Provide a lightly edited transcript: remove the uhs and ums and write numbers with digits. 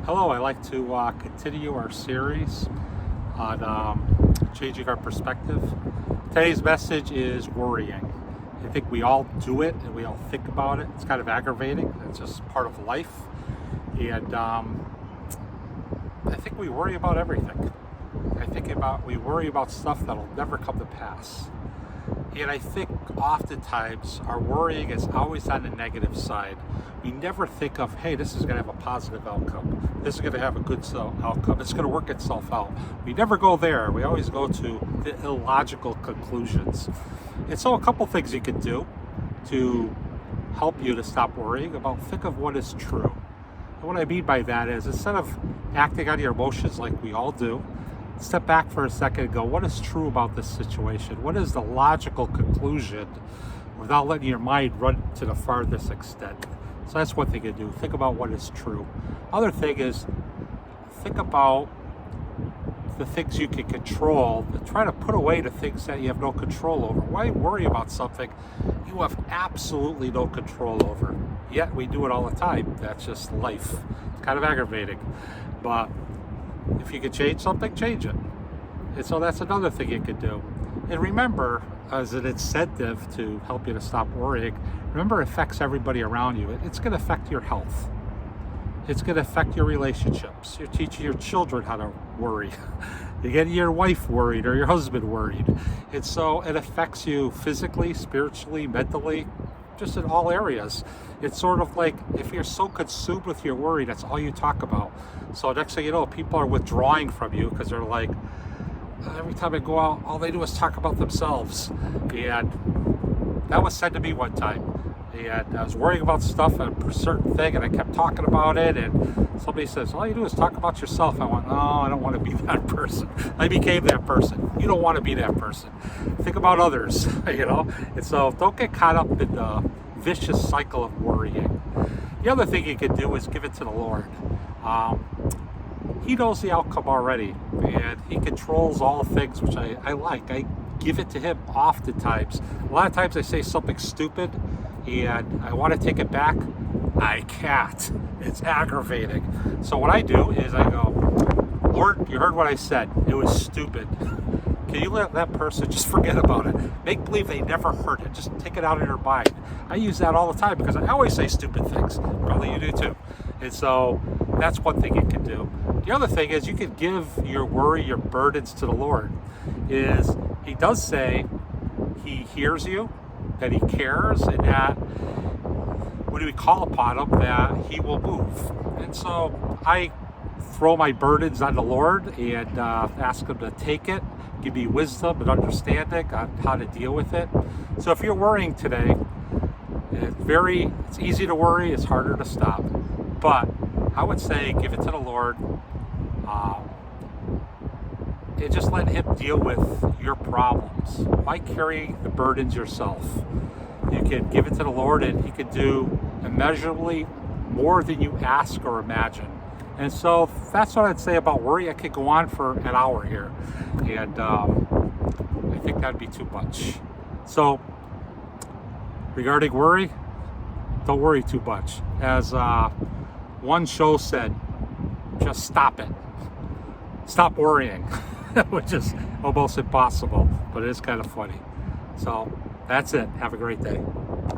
Hello, I'd like to continue our series on changing our perspective. Today's message is worrying. I think we all do it and we all think about it. It's kind of aggravating. It's just part of life. And I think we worry about everything. We worry about stuff that'll never come to pass. And I think oftentimes our worrying is always on the negative side. We never think of, hey, this is going to have a positive outcome. This is going to have a good outcome. It's going to work itself out. We never go there. We always go to the illogical conclusions. And so a couple things you can do to help you to stop worrying about, think of what is true. And what I mean by that is, instead of acting on your emotions like we all do, step back for a second and go, what is true about this situation? What is the logical conclusion without letting your mind run to the farthest extent? So that's one thing you do. Think about what is true. Other thing is, think about the things you can control and try to put away the things that you have no control over. Why worry about something you have absolutely no control over? Yet we do it all the time. That's just life. It's kind of aggravating. But if you can change something, change it. And so that's another thing you can do. And remember, as an incentive to help you to stop worrying, remember it affects everybody around you. It's going to affect your health. It's going to affect your relationships. You're teaching your children how to worry. You're getting your wife worried or your husband worried. And so it affects you physically, spiritually, mentally, just in all areas. It's sort of like if you're so consumed with your worry, that's all you talk about. So next thing you know, people are withdrawing from you because they're like, every time I go out, all they do is talk about themselves. And that was said to me one time. And I was worrying about stuff, a certain thing, and I kept talking about it. And somebody says, all you do is talk about yourself. I went, no, I don't want to be that person. I became that person. You don't want to be that person. Think about others, And so don't get caught up in the vicious cycle of worrying. The other thing you can do is give it to the Lord. He knows the outcome already, and He controls all things, which I like. I give it to Him oftentimes. A lot of times I say something stupid, and I want to take it back. I can't. It's aggravating. So what I do is I go, Lord, you heard what I said. It was stupid. Can you let that person just forget about it? Make believe they never heard it. Just take it out of their mind. I use that all the time because I always say stupid things. Probably you do too. And so that's one thing you can do. The other thing is you can give your worry, your burdens to the Lord. He does say He hears you, that He cares, and that when we call upon Him, that He will move. And so I throw my burdens on the Lord and ask Him to take it, give me wisdom and understanding on how to deal with it. So if you're worrying today, it's easy to worry, it's harder to stop. But I would say give it to the Lord and just let Him deal with your problems. Why carry the burdens yourself? You can give it to the Lord and He can do immeasurably more than you ask or imagine. And so that's what I'd say about worry. I could go on for an hour here, and I think that'd be too much. So regarding worry, don't worry too much. As one show said, just stop it. Stop worrying, which is almost impossible, but it is kind of funny. So that's it. Have a great day.